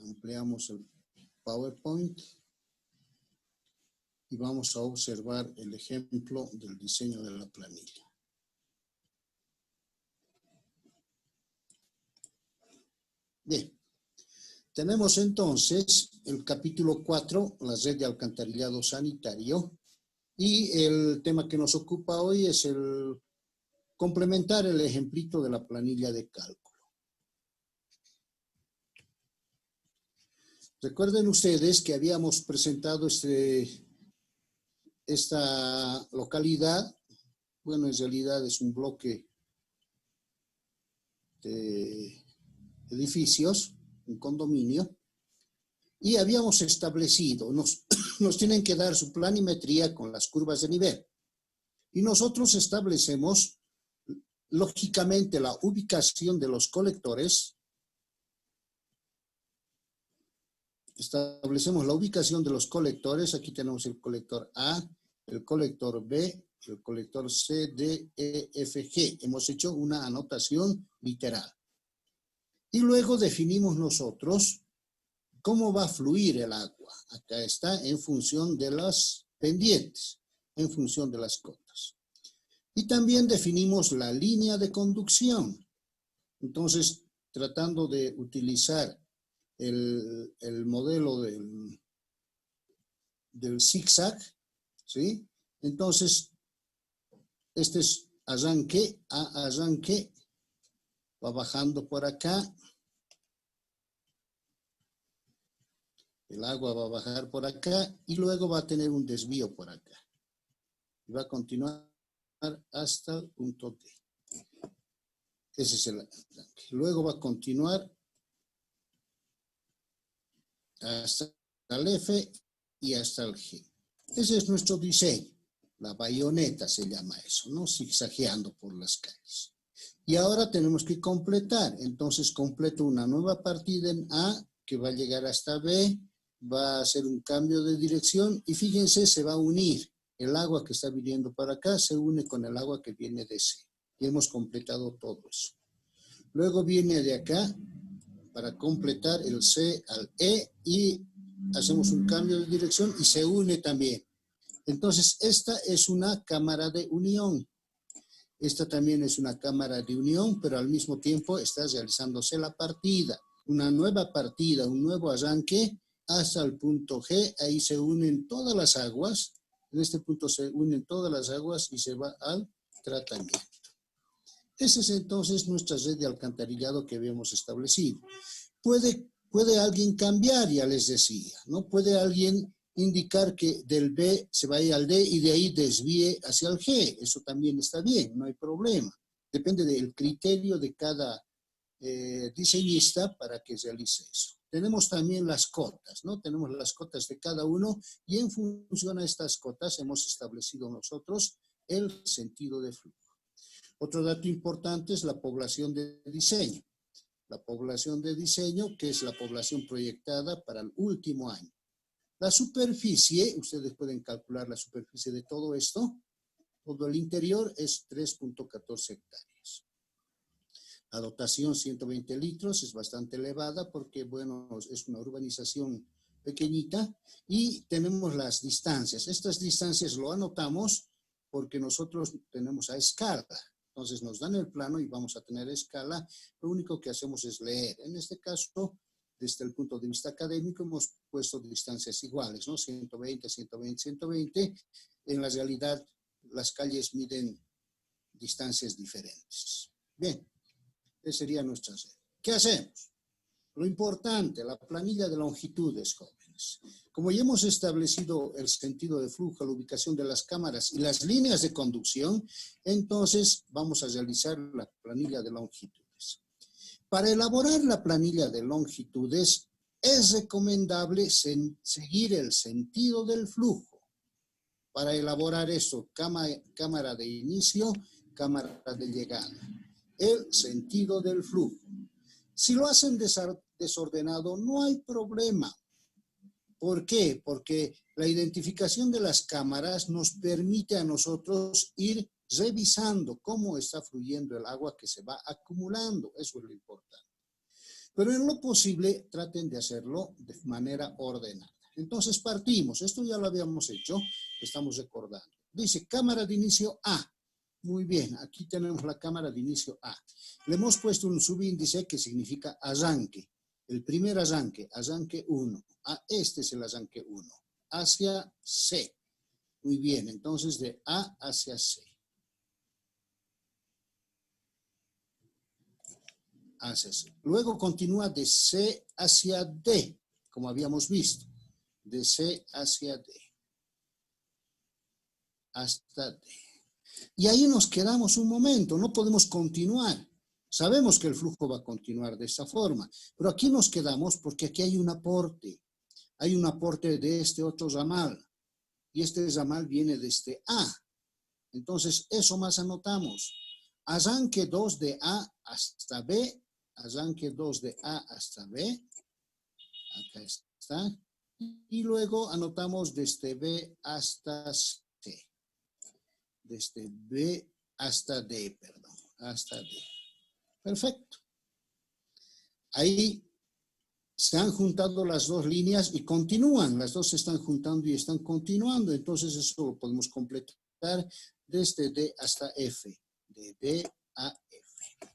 Ampliamos el PowerPoint y vamos a observar el ejemplo del diseño de la planilla. Bien, tenemos entonces el capítulo 4, la red de alcantarillado sanitario, y el tema que nos ocupa hoy es el complementar el ejemplito de la planilla de cálculo. Recuerden ustedes que habíamos presentado esta localidad. Bueno, en realidad es un bloque de edificios, un condominio, y habíamos establecido, nos tienen que dar su planimetría con las curvas de nivel. Y nosotros establecemos, lógicamente, la ubicación de los colectores. Establecemos la ubicación de los colectores. Aquí tenemos el colector A, el colector B, el colector C, D, E, F, G. Hemos hecho una anotación literal. Y luego definimos nosotros cómo va a fluir el agua. Acá está en función de las pendientes, en función de las cotas. Y también definimos la línea de conducción. Entonces, tratando de utilizar el modelo del zigzag, ¿sí? Entonces, este es arranque, arranque, va bajando por acá. El agua va a bajar por acá y luego va a tener un desvío por acá. Y va a continuar hasta el punto D. Ese es el arranque. Luego va a continuar hasta el F y hasta el G. Ese es nuestro diseño. La bayoneta se llama eso, ¿no? Zigzagueando por las calles. Y ahora tenemos que completar. Entonces completo una nueva partida en A que va a llegar hasta B, va a hacer un cambio de dirección y fíjense, se va a unir. El agua que está viniendo para acá se une con el agua que viene de C. Y hemos completado todo eso. Luego viene de acá para completar el C al E y hacemos un cambio de dirección y se une también. Entonces, esta es una cámara de unión. Esta también es una cámara de unión, pero al mismo tiempo está realizándose la partida. Una nueva partida, un nuevo arranque hasta el punto G. Ahí se unen todas las aguas. En este punto se unen todas las aguas y se va al tratamiento. Esa es entonces nuestra red de alcantarillado que habíamos establecido. Puede alguien cambiar, ya les decía, ¿no? Puede alguien indicar que del B se vaya al D y de ahí desvíe hacia el G. Eso también está bien, no hay problema. Depende del criterio de cada diseñista para que realice eso. Tenemos también las cotas, ¿no? Tenemos las cotas de cada uno y en función a estas cotas hemos establecido nosotros el sentido de flujo. Otro dato importante es la población de diseño. La población de diseño, que es la población proyectada para el último año. La superficie, ustedes pueden calcular la superficie de todo esto, todo el interior es 3.14 hectáreas. La dotación 120 litros es bastante elevada porque, bueno, es una urbanización pequeñita y tenemos las distancias. Estas distancias lo anotamos porque nosotros tenemos a escala. Entonces nos dan el plano y vamos a tener escala. Lo único que hacemos es leer. En este caso, desde el punto de vista académico, hemos puesto distancias iguales, ¿no? 120, 120, 120. En la realidad, las calles miden distancias diferentes. Bien, esa sería nuestra red. ¿Qué hacemos? Lo importante, la planilla de longitudes, jóvenes. Como ya hemos establecido el sentido de flujo, la ubicación de las cámaras y las líneas de conducción, entonces vamos a realizar la planilla de longitudes. Para elaborar la planilla de longitudes, es recomendable seguir el sentido del flujo. Para elaborar esto, cámara de inicio, cámara de llegada. El sentido del flujo. Si lo hacen desordenado, no hay problema. ¿Por qué? Porque la identificación de las cámaras nos permite a nosotros ir revisando cómo está fluyendo el agua que se va acumulando. Eso es lo importante. Pero en lo posible traten de hacerlo de manera ordenada. Entonces partimos, esto ya lo habíamos hecho, estamos recordando. Dice cámara de inicio A. Muy bien, aquí tenemos la cámara de inicio A. Le hemos puesto un subíndice que significa arranque. El primer arranque, arranque 1. Este es el arranque 1. Hacia C. Muy bien, entonces de A hacia C. Hacia C. Luego continúa de C hacia D, como habíamos visto. De C hacia D. Hasta D. Y ahí nos quedamos un momento, no podemos continuar. Sabemos que el flujo va a continuar de esta forma, pero aquí nos quedamos porque aquí hay un aporte. Hay un aporte de este otro ramal. Y este ramal viene desde A. Entonces, eso más anotamos. Arranque 2 de A hasta B. Arranque 2 de A hasta B. Acá está. Y luego anotamos desde B hasta C. Desde B hasta D, perdón. Hasta D. Perfecto. Ahí se han juntado las dos líneas y continúan. Las dos se están juntando y están continuando. Entonces eso lo podemos completar desde D hasta F. De D a F.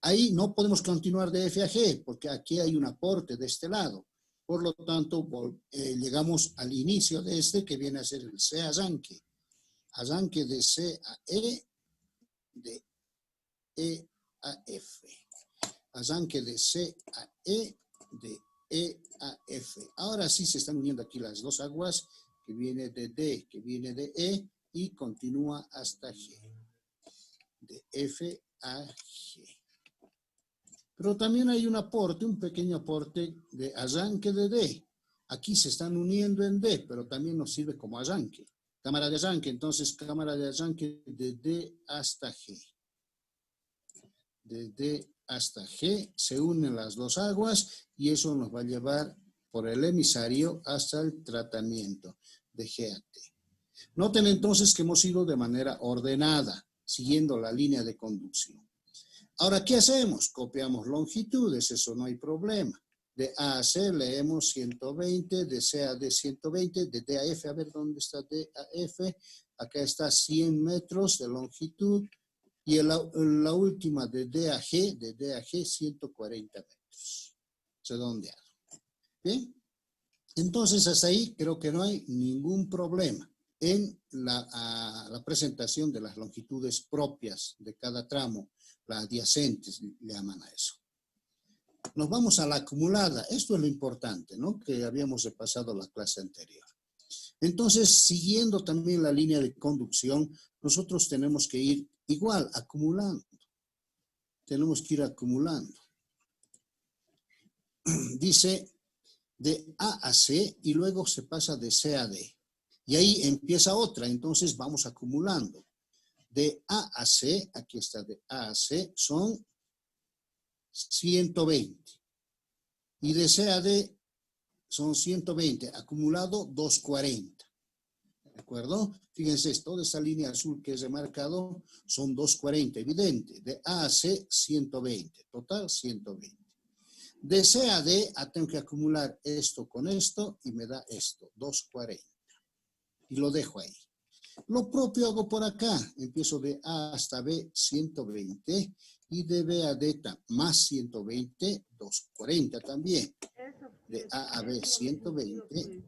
Ahí no podemos continuar de F a G porque aquí hay un aporte de este lado. Por lo tanto, llegamos al inicio de este que viene a ser el C arranque. Arranque de C a E, de E a F. Arranque de C a E, de E a F. Ahora sí se están uniendo aquí las dos aguas, que viene de D, que viene de E, y continúa hasta G. De F a G. Pero también hay un aporte, un pequeño aporte de arranque de D. Aquí se están uniendo en D, pero también nos sirve como arranque. Cámara de arranque, entonces cámara de arranque de D hasta G. De D hasta G se unen las dos aguas y eso nos va a llevar por el emisario hasta el tratamiento de G a T. Noten entonces que hemos ido de manera ordenada, siguiendo la línea de conducción. Ahora, ¿qué hacemos? Copiamos longitudes, eso no hay problema. De A a C leemos 120, de C a D 120, de D a F, a ver dónde está D a F. Acá está 100 metros de longitud. Y la última de D a G 140 metros. Redondeado. ¿Bien? Entonces, hasta ahí creo que no hay ningún problema en la presentación de las longitudes propias de cada tramo, las adyacentes, le llaman a eso. Nos vamos a la acumulada. Esto es lo importante, ¿no? Que habíamos repasado la clase anterior. Entonces, siguiendo también la línea de conducción, nosotros tenemos que ir igual, acumulando. Tenemos que ir acumulando. Dice de A a C y luego se pasa de C a D. Y ahí empieza otra, entonces vamos acumulando. De A a C, aquí está de A a C, son 120. Y de C a D son 120, acumulado 240. ¿De acuerdo? Fíjense, toda esa línea azul que he remarcado son 240, evidente. De A a C, 120. Total, 120. De C a D, tengo que acumular esto con esto y me da esto, 240. Y lo dejo ahí. Lo propio hago por acá. Empiezo de A hasta B, 120. Y de B a D, más 120, 240 también. De A a B, 120.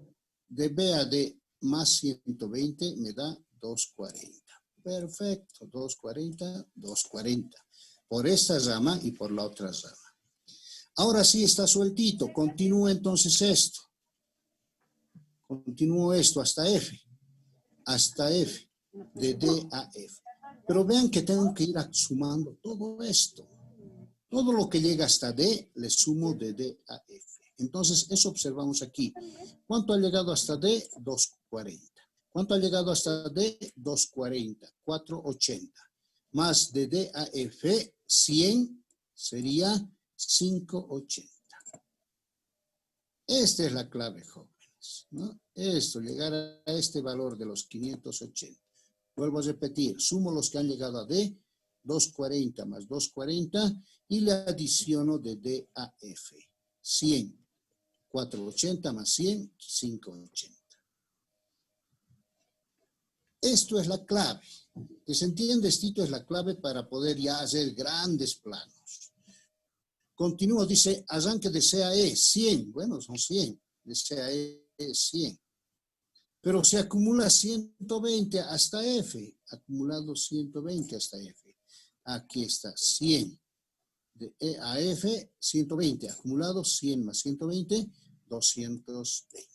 De B a D, más 120 me da 240. Perfecto, 240, 240. Por esta rama y por la otra rama. Ahora sí está sueltito. Continúo entonces esto. Continúo esto hasta F. Hasta F. De D a F. Pero vean que tengo que ir sumando todo esto. Todo lo que llega hasta D, le sumo de D a F. Entonces, eso observamos aquí. ¿Cuánto ha llegado hasta D? 240. ¿Cuánto ha llegado hasta D? 240. 480. Más de D a F, 100 sería 580. Esta es la clave, jóvenes, ¿no? Esto, llegar a este valor de los 580. Vuelvo a repetir, sumo los que han llegado a D 240 más 240 y le adiciono de D a F. 100. 480 más 100, 580. Esto es la clave. ¿Se entiende? Esto es la clave para poder ya hacer grandes planos. Continúo, dice, arranque de CAE, 100. Bueno, son 100. De CAE es 100. Pero se acumula 120 hasta F. Acumulado 120 hasta F. Aquí está, 100. De E a F, 120. Acumulado 100 más 120, 220.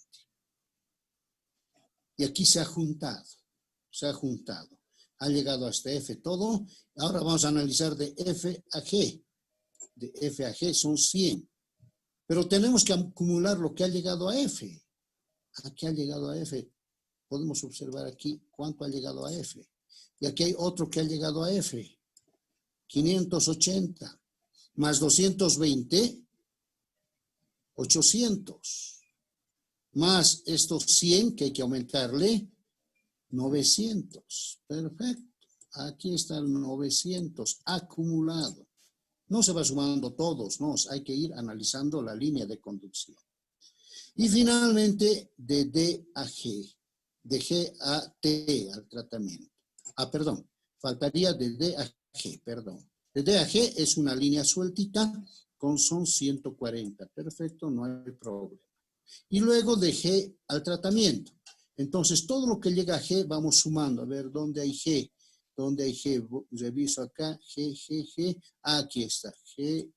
Y aquí se ha juntado. Se ha juntado. Ha llegado hasta F todo. Ahora vamos a analizar de F a G. De F a G son 100. Pero tenemos que acumular lo que ha llegado a F. Aquí ha llegado a F. Podemos observar aquí cuánto ha llegado a F. Y aquí hay otro que ha llegado a F. 580. Más 220. 800. Más estos 100 que hay que aumentarle. 900. Perfecto. Aquí está el 900 acumulado. No se va sumando todos, no. Hay que ir analizando la línea de conducción. Y finalmente, de D a G. De G a T al tratamiento. Perdón. Faltaría de D a G, perdón. De D a G es una línea sueltita con son 140. Perfecto, no hay problema. Y luego de G al tratamiento. Entonces, todo lo que llega a G vamos sumando. A ver, ¿dónde hay G? ¿Dónde hay G? Reviso acá. G, G, G. Aquí está. G,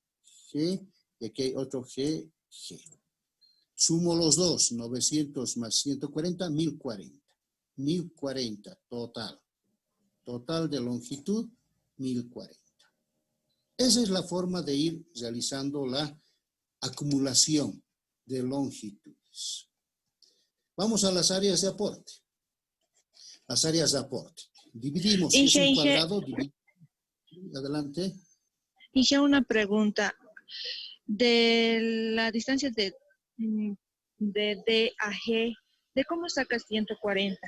G. Y aquí hay otro G, G. Sumo los dos. 900 más 140, 1040. 1040 total. Total de longitud, 1040. Esa es la forma de ir realizando la acumulación de longitudes. Vamos a las áreas de aporte. Las áreas de aporte. Dividimos, si es un cuadrado, adelante. Hice una pregunta. De la distancia de D a G, ¿de cómo sacas 140?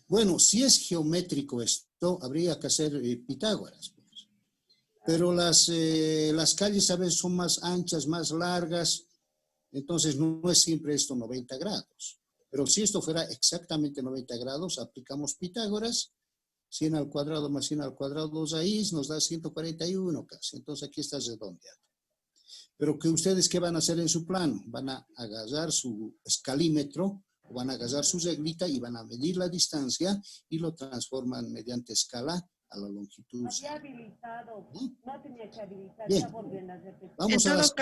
Bueno, si es geométrico esto, habría que hacer Pitágoras. Pues. Pero las calles a veces son más anchas, más largas. Entonces, no es siempre esto 90 grados. Pero si esto fuera exactamente 90 grados, aplicamos Pitágoras, 100 al cuadrado más 100 al cuadrado 2 raíz, nos da 141 casi. Entonces, aquí está redondeado. Pero que ustedes, ¿qué van a hacer en su plano? Van a agarrar su escalímetro, o van a agarrar su reglita y van a medir la distancia y lo transforman mediante escala a la longitud. Bien. Vamos a las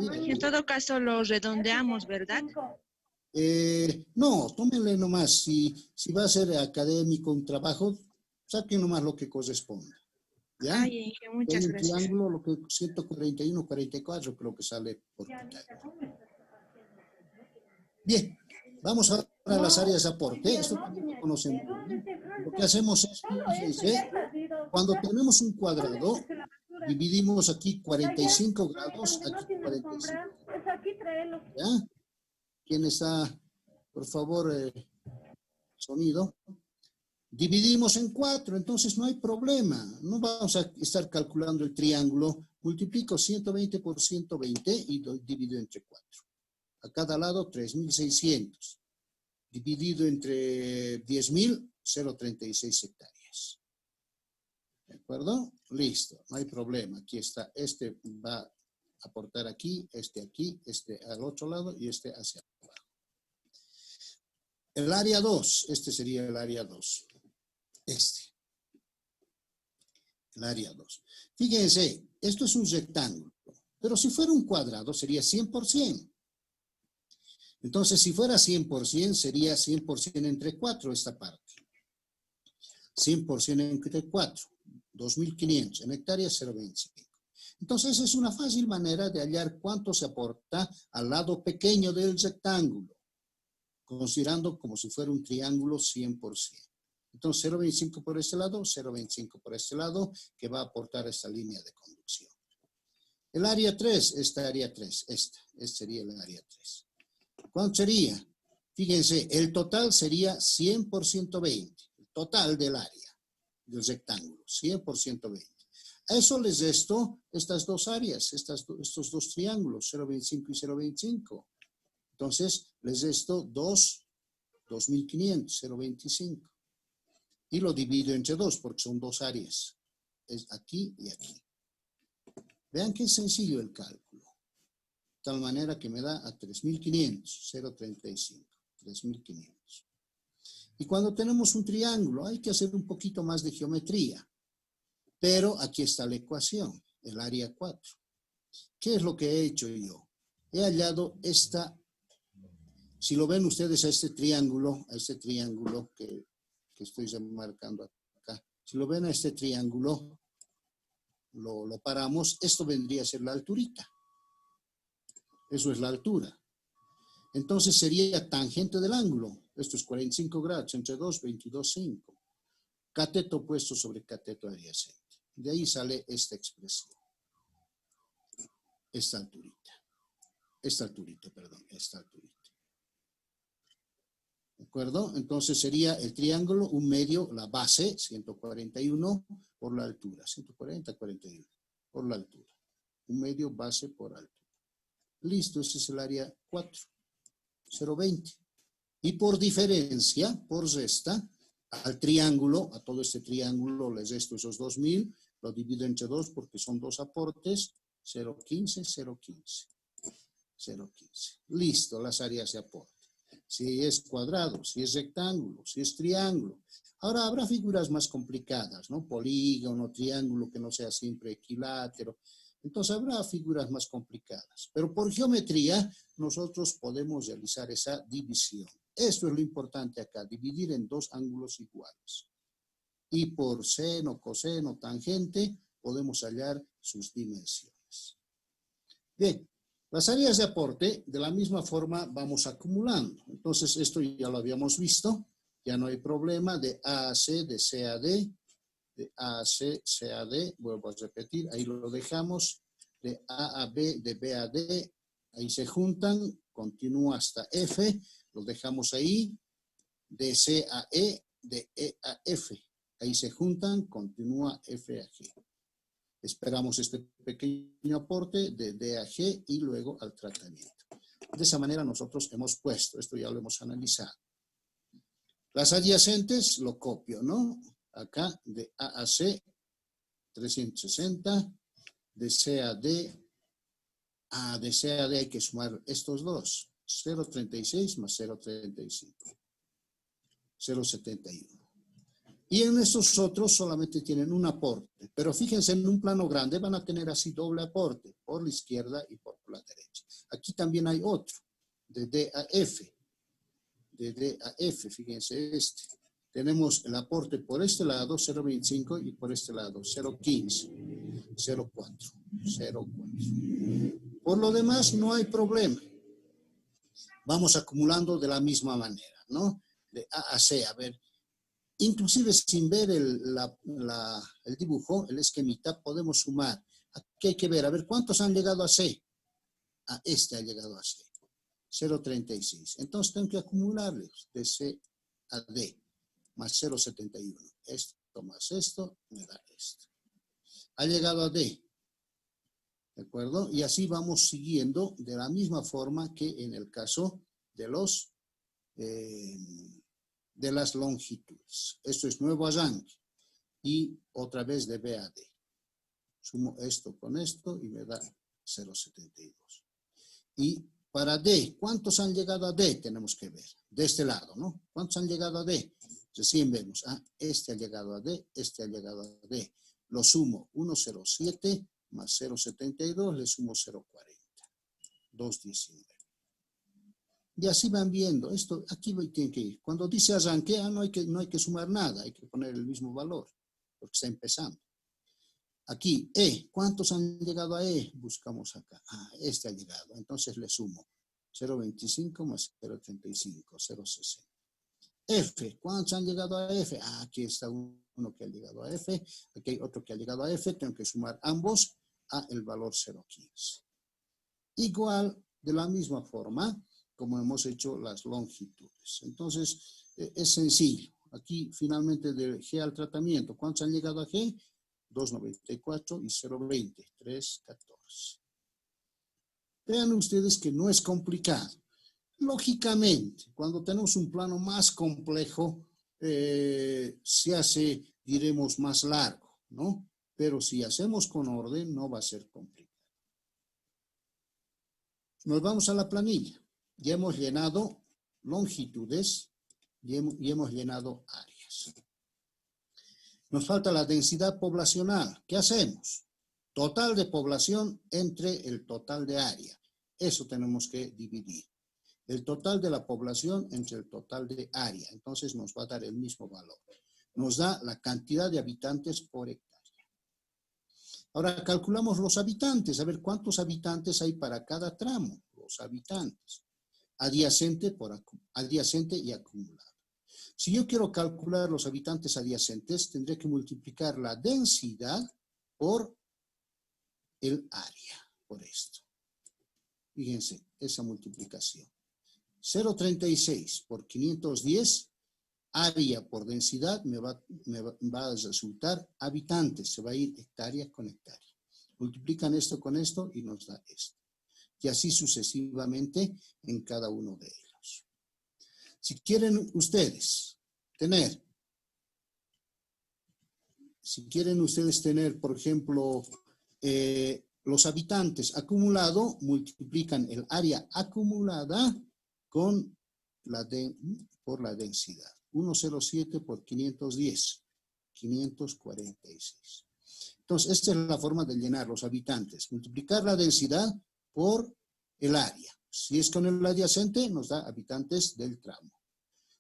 En todo caso lo redondeamos, ¿verdad? No, tómenle nomás. Si va a ser académico un trabajo, saquen nomás lo que corresponda. ¿Ya? Ay, muchas un gracias. triángulo, lo que 141, 44 creo que sale por Pitágoras. Bien, vamos ahora a las áreas de aporte. Esto también lo conocen. Lo que hacemos es, fíjense, cuando tenemos un cuadrado, dividimos aquí 45 grados, aquí 45. ¿Ya? ¿Quién está? Por favor, sonido. Dividimos en 4, entonces no hay problema. No vamos a estar calculando el triángulo. Multiplico 120 por 120 y divido entre 4. A cada lado 3.600. Dividido entre 10.000, 0.36 hectáreas. ¿De acuerdo? Listo, no hay problema. Aquí está. Este va a aportar aquí, este al otro lado y este hacia abajo. El área 2, este sería el área 2. El área 2. Fíjense, esto es un rectángulo, pero si fuera un cuadrado sería 100%. Entonces, si fuera 100%, sería 100% entre 4 esta parte. 100% entre 4, 2.500. En hectáreas, 0.25. Entonces, es una fácil manera de hallar cuánto se aporta al lado pequeño del rectángulo, considerando como si fuera un triángulo 100%. Entonces, 0.25 por este lado, 0.25 por este lado, que va a aportar esta línea de conducción. El área 3, esta área 3, este sería el área 3. ¿Cuánto sería? Fíjense, el total sería 100 por 120, el total del área del rectángulo, 100 por 120. A eso les resto estas dos áreas, estos dos triángulos, 0,25 y 0,25. Entonces, les resto 2.500, 0,25. Y lo divido entre 2 porque son dos áreas. Es aquí y aquí. Vean qué sencillo el cálculo. De tal manera que me da a 3.500, 0,35, 3.500. Y cuando tenemos un triángulo hay que hacer un poquito más de geometría. Pero aquí está la ecuación, el área 4. ¿Qué es lo que he hecho yo? He hallado esta, si lo ven ustedes a este triángulo que estoy marcando acá. Si lo ven a este triángulo, lo paramos, esto vendría a ser la alturita. Eso es la altura. Entonces sería tangente del ángulo. Esto es 45 grados, entre 2, 22,5. Cateto opuesto sobre cateto adyacente. De ahí sale esta expresión. Esta alturita. Esta alturita. ¿De acuerdo? Entonces sería el triángulo, un medio, la base, 141 por la altura. 140, 41 por la altura. Un medio base por altura. Listo, ese es el área 4. 0,20. Y por diferencia, por resta, al triángulo, a todo este triángulo, les resto esos 2.000, lo divido entre 2 porque son dos aportes, 0,15, 0,15. 0,15. Listo, las áreas de aporte. Si es cuadrado, si es rectángulo, si es triángulo. Ahora habrá figuras más complicadas, ¿no? Polígono, triángulo que no sea siempre equilátero. Entonces habrá figuras más complicadas. Pero por geometría nosotros podemos realizar esa división. Esto es lo importante acá, dividir en dos ángulos iguales. Y por seno, coseno, tangente, podemos hallar sus dimensiones. Bien, las áreas de aporte, de la misma forma, vamos acumulando. Entonces, esto ya lo habíamos visto. Ya no hay problema de A a C, de C a D, de A a C, C a D. Vuelvo a repetir, ahí lo dejamos. De A a B, de B a D. Ahí se juntan, continúa hasta F. Lo dejamos ahí. De C a E, de E a F. Ahí se juntan, continúa F a G. Esperamos este pequeño aporte de D a G y luego al tratamiento. De esa manera nosotros hemos puesto, esto ya lo hemos analizado. Las adyacentes lo copio, ¿no? Acá de A a C, 360, de C a D, de C a D hay que sumar estos dos, 0,36 más 0,35, 0,71. Y en estos otros solamente tienen un aporte. Pero fíjense, en un plano grande van a tener así doble aporte, por la izquierda y por la derecha. Aquí también hay otro, de D a F. De D a F, fíjense este. Tenemos el aporte por este lado, 0,25, y por este lado, 0,15, 0,4, 0,4. Por lo demás, no hay problema. Vamos acumulando de la misma manera, ¿no? De A a C, a ver. Inclusive sin ver el dibujo, el esquemita, podemos sumar. Aquí hay que ver, a ver, ¿cuántos han llegado a C? Este ha llegado a C. 0,36. Entonces tengo que acumularles de C a D, más 0,71. Esto más esto me da esto. Ha llegado a D. ¿De acuerdo? Y así vamos siguiendo de la misma forma que en el caso de los... de las longitudes. Esto es nuevo arranque. Y otra vez de B a D. Sumo esto con esto y me da 0,72. Y para D, ¿cuántos han llegado a D? Tenemos que ver. De este lado, ¿no? ¿Cuántos han llegado a D? Recién vemos. Este ha llegado a D, este ha llegado a D. Lo sumo 1,07 más 0,72, le sumo 0,40. 2,19. Y así van viendo, esto aquí tiene que ir. Cuando dice arranquea, no hay que sumar nada, hay que poner el mismo valor, porque está empezando. Aquí, E, ¿cuántos han llegado a E? Buscamos acá. Este ha llegado, entonces le sumo 0,25 más 0,35, 0,60. F, ¿cuántos han llegado a F? Aquí está uno que ha llegado a F, aquí hay otro que ha llegado a F, tengo que sumar ambos a el valor 0,15. Igual, de la misma forma, como hemos hecho las longitudes. Entonces, es sencillo. Aquí, finalmente, de G al tratamiento, ¿cuántos han llegado a G? 2,94 y 0,20, 3,14. Vean ustedes que no es complicado. Lógicamente, cuando tenemos un plano más complejo, se hace, diremos, más largo, ¿no? Pero si hacemos con orden, no va a ser complicado. Nos vamos a la planilla. Ya hemos llenado longitudes y hemos llenado áreas. Nos falta la densidad poblacional. ¿Qué hacemos? Total de población entre el total de área. Eso tenemos que dividir. El total de la población entre el total de área. Entonces nos va a dar el mismo valor. Nos da la cantidad de habitantes por hectárea. Ahora calculamos los habitantes. A ver cuántos habitantes hay para cada tramo. Los habitantes. Adyacente y acumulado. Si yo quiero calcular los habitantes adyacentes, tendré que multiplicar la densidad por el área, por esto. Fíjense, esa multiplicación. 0,36 por 510, área por densidad, me va a resultar habitantes, se va a ir hectárea con hectárea. Multiplican esto con esto y nos da esto. Y así sucesivamente en cada uno de ellos. Si quieren ustedes tener, por ejemplo, los habitantes acumulado, multiplican el área acumulada por la densidad. 107 por 510, 546. Entonces, esta es la forma de llenar los habitantes. Multiplicar la densidad por el área. Si es con el adyacente, nos da habitantes del tramo.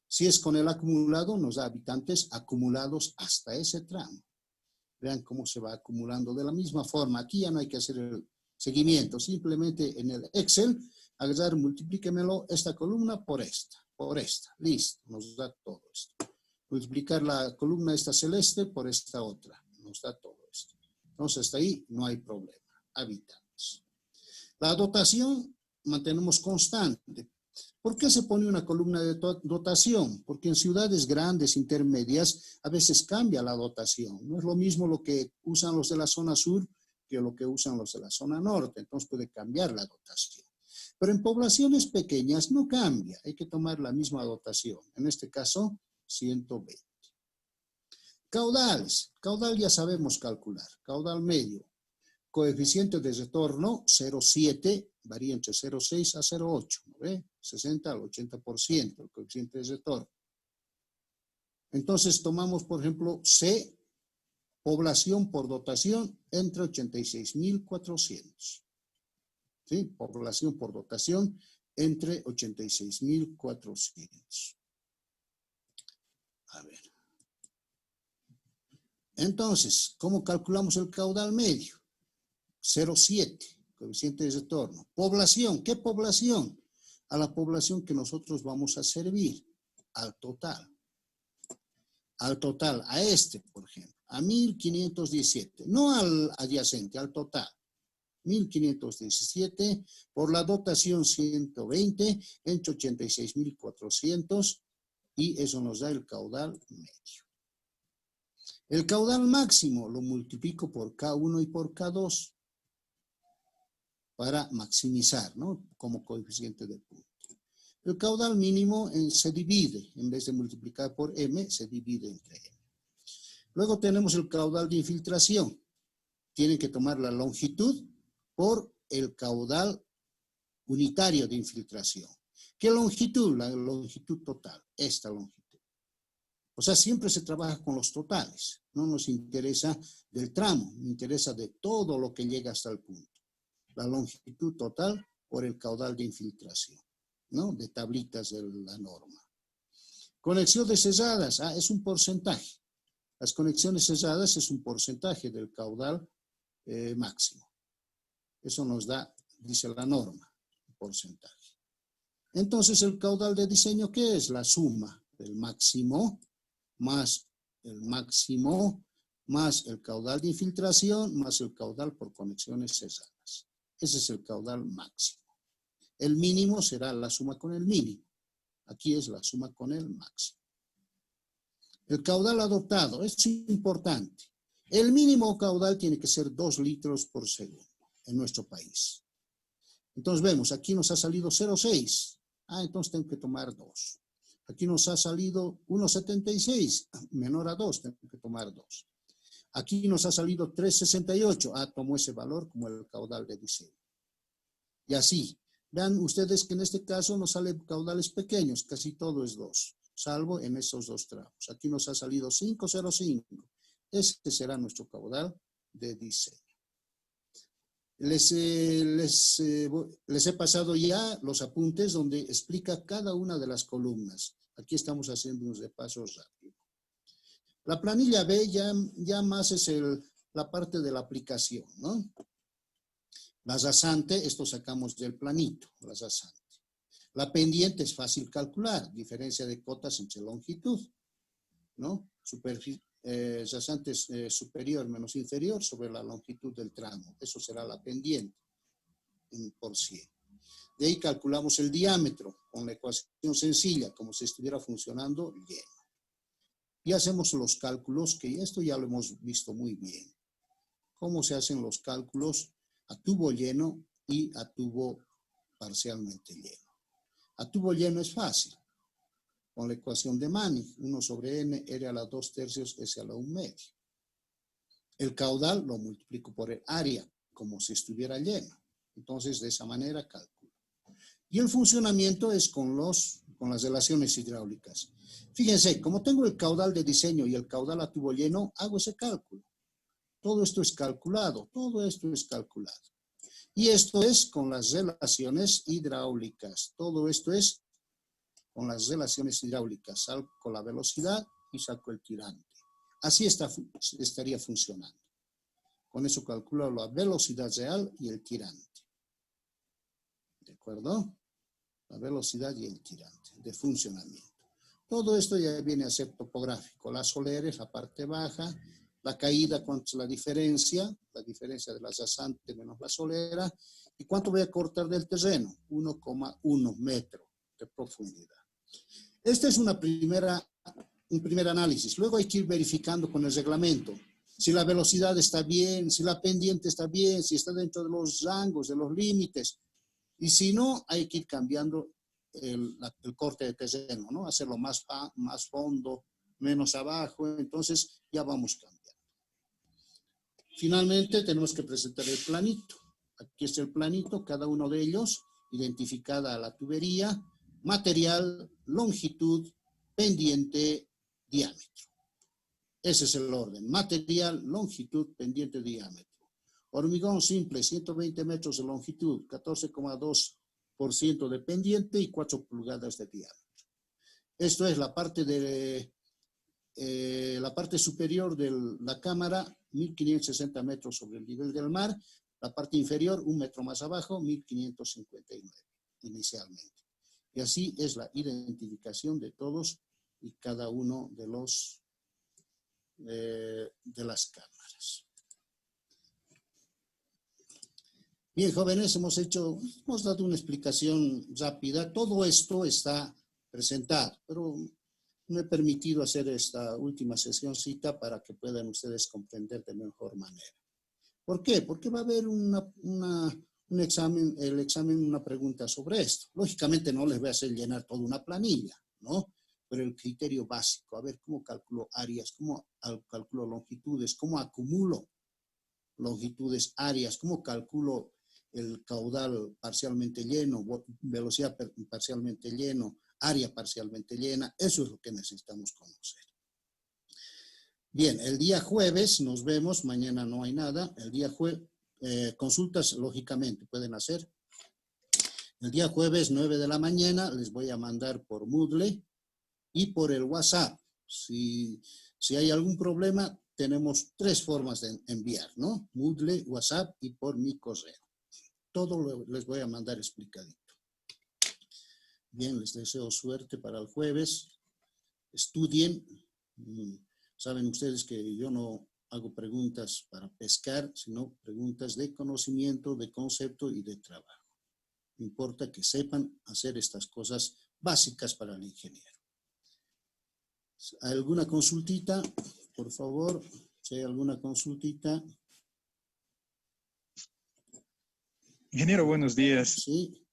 Si es con el acumulado, nos da habitantes acumulados hasta ese tramo. Vean cómo se va acumulando de la misma forma. Aquí ya no hay que hacer el seguimiento. Simplemente en el Excel, agarrar, multiplíquemelo esta columna por esta. Listo, nos da todo esto. Multiplicar la columna esta celeste por esta otra. Nos da todo esto. Entonces, hasta ahí no hay problema. Habitantes. La dotación mantenemos constante. ¿Por qué se pone una columna de dotación? Porque en ciudades grandes, intermedias, a veces cambia la dotación. No es lo mismo lo que usan los de la zona sur que lo que usan los de la zona norte. Entonces puede cambiar la dotación. Pero en poblaciones pequeñas no cambia. Hay que tomar la misma dotación. En este caso, 120. Caudales. Caudal ya sabemos calcular. Caudal medio. Coeficiente de retorno 0,7, varía entre 0,6 a 0,8, ¿no ve? 60 al 80% el coeficiente de retorno. Entonces tomamos, por ejemplo, C, población por dotación entre 86.400. ¿Sí? Población por dotación entre 86.400. A ver. Entonces, ¿cómo calculamos el caudal medio? 0,7, coeficiente de retorno. Población, ¿qué población? A la población que nosotros vamos a servir, al total. Al total, a este, por ejemplo, a 1.517, no al adyacente, al total. 1.517 por la dotación 120 entre 86.400 y eso nos da el caudal medio. El caudal máximo lo multiplico por K1 y por K2 para maximizar, ¿no? Como coeficiente de punto. El caudal mínimo se divide, en vez de multiplicar por M, se divide entre M. Luego tenemos el caudal de infiltración. Tienen que tomar la longitud por el caudal unitario de infiltración. ¿Qué longitud? La longitud total, esta longitud. O sea, siempre se trabaja con los totales. No nos interesa del tramo, nos interesa de todo lo que llega hasta el punto. La longitud total por el caudal de infiltración, ¿no? De tablitas de la norma. Conexiones cesadas, es un porcentaje. Las conexiones cesadas es un porcentaje del caudal máximo. Eso nos da, dice la norma, un porcentaje. Entonces, el caudal de diseño, ¿qué es? La suma del máximo más el caudal de infiltración más el caudal por conexiones cesadas. Ese es el caudal máximo. El mínimo será la suma con el mínimo. Aquí es la suma con el máximo. El caudal adoptado es importante. El mínimo caudal tiene que ser 2 litros por segundo en nuestro país. Entonces vemos, aquí nos ha salido 0,6. Entonces tengo que tomar 2. Aquí nos ha salido 1,76, menor a 2, tengo que tomar 2. Aquí nos ha salido 3,68. Tomo ese valor como el caudal de diseño. Y así, vean ustedes que en este caso nos salen caudales pequeños, casi todo es 2, salvo en esos 2 tramos. Aquí nos ha salido 5,05. Este será nuestro caudal de diseño. Les he pasado ya los apuntes donde explica cada una de las columnas. Aquí estamos haciendo unos repasos rápidos. La planilla B ya más es la parte de la aplicación, ¿no? La rasante, esto sacamos del planito, la rasante. La pendiente es fácil calcular, diferencia de cotas entre longitud, ¿no? Rasante es superior menos inferior sobre la longitud del tramo. Eso será la pendiente, por 100. De ahí calculamos el diámetro con la ecuación sencilla, como si estuviera funcionando lleno. Y hacemos los cálculos, que esto ya lo hemos visto muy bien. Cómo se hacen los cálculos a tubo lleno y a tubo parcialmente lleno. A tubo lleno es fácil. Con la ecuación de Manning, 1 sobre n, r a la 2/3, s a la 1/2. El caudal lo multiplico por el área, como si estuviera lleno. Entonces, de esa manera calculo. Y el funcionamiento es con las relaciones hidráulicas. Fíjense, como tengo el caudal de diseño y el caudal a tubo lleno, hago ese cálculo. Todo esto es calculado, todo esto es calculado. Y esto es con las relaciones hidráulicas. Todo esto es con las relaciones hidráulicas. Saco la velocidad y saco el tirante. Así estaría funcionando. Con eso calculo la velocidad real y el tirante. ¿De acuerdo? La velocidad y el tirante de funcionamiento. Todo esto ya viene a ser topográfico. La solera es la parte baja, la caída, cuánto es la diferencia de la rasante menos la solera, y cuánto voy a cortar del terreno, 1,1 metro de profundidad. Este es un primer análisis. Luego hay que ir verificando con el reglamento si la velocidad está bien, si la pendiente está bien, si está dentro de los rangos, de los límites. Y si no, hay que ir cambiando el corte de terreno, ¿no? Hacerlo más fondo, menos abajo. Entonces ya vamos cambiando. Finalmente tenemos que presentar el planito. Aquí está el planito, cada uno de ellos, identificada la tubería, material, longitud, pendiente, diámetro. Ese es el orden. Material, longitud, pendiente, diámetro. Hormigón simple, 120 metros de longitud, 14,2% de pendiente y 4 pulgadas de diámetro. Esto es la parte superior de la cámara, 1560 metros sobre el nivel del mar. La parte inferior, 1 metro más abajo, 1559 inicialmente. Y así es la identificación de todos y cada uno de las cámaras. Bien, jóvenes, hemos dado una explicación rápida. Todo esto está presentado, pero no he permitido hacer esta última sesioncita para que puedan ustedes comprender de mejor manera. ¿Por qué? Porque va a haber el examen, una pregunta sobre esto. Lógicamente no les voy a hacer llenar toda una planilla, ¿no? Pero el criterio básico, a ver cómo calculo áreas, cómo calculo longitudes, cómo acumulo longitudes, áreas, cómo calculo el caudal parcialmente lleno, velocidad parcialmente lleno, área parcialmente llena. Eso es lo que necesitamos conocer. Bien, el día jueves nos vemos, mañana no hay nada. El día jueves, consultas lógicamente pueden hacer. El día jueves 9 de la mañana les voy a mandar por Moodle y por el WhatsApp. Si hay algún problema, tenemos 3 formas de enviar, ¿no? Moodle, WhatsApp y por mi correo. Todo les voy a mandar explicadito. Bien, les deseo suerte para el jueves. Estudien. Saben ustedes que yo no hago preguntas para pescar, sino preguntas de conocimiento, de concepto y de trabajo. Importa que sepan hacer estas cosas básicas para el ingeniero. ¿Alguna consultita? Por favor, si hay alguna consultita. Ingeniero, buenos días. Sí.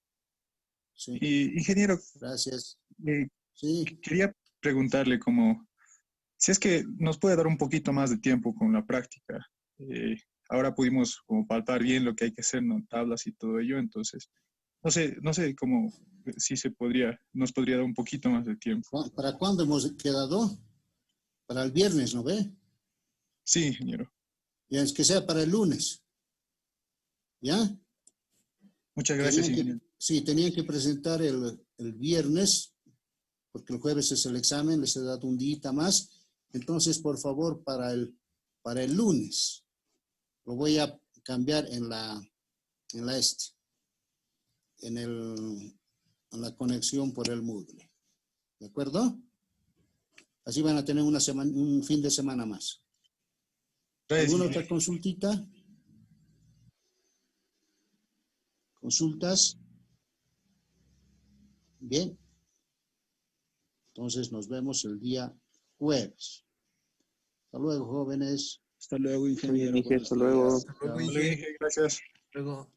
Sí. Ingeniero, Gracias. sí. Sí. Quería preguntarle si es que nos puede dar un poquito más de tiempo con la práctica. Ahora pudimos como palpar bien lo que hay que hacer en tablas y todo ello, entonces no sé cómo, si nos podría dar un poquito más de tiempo. ¿Para cuándo hemos quedado? Para el viernes, ¿no ve? Sí, ingeniero. Ya es que sea para el lunes. ¿Ya? Muchas gracias, ingeniero. Sí, tenían que presentar el viernes, porque el jueves es el examen, les he dado un día más. Entonces, por favor, para el lunes, lo voy a cambiar en la conexión por el Moodle. ¿De acuerdo? Así van a tener un fin de semana más. Gracias, ¿Alguna ingeniero. otra consultita? ¿Consultas? Bien. Entonces nos vemos el día jueves. Hasta luego, jóvenes. Hasta luego, ingeniero. Hasta luego. Chao. Gracias. Luego.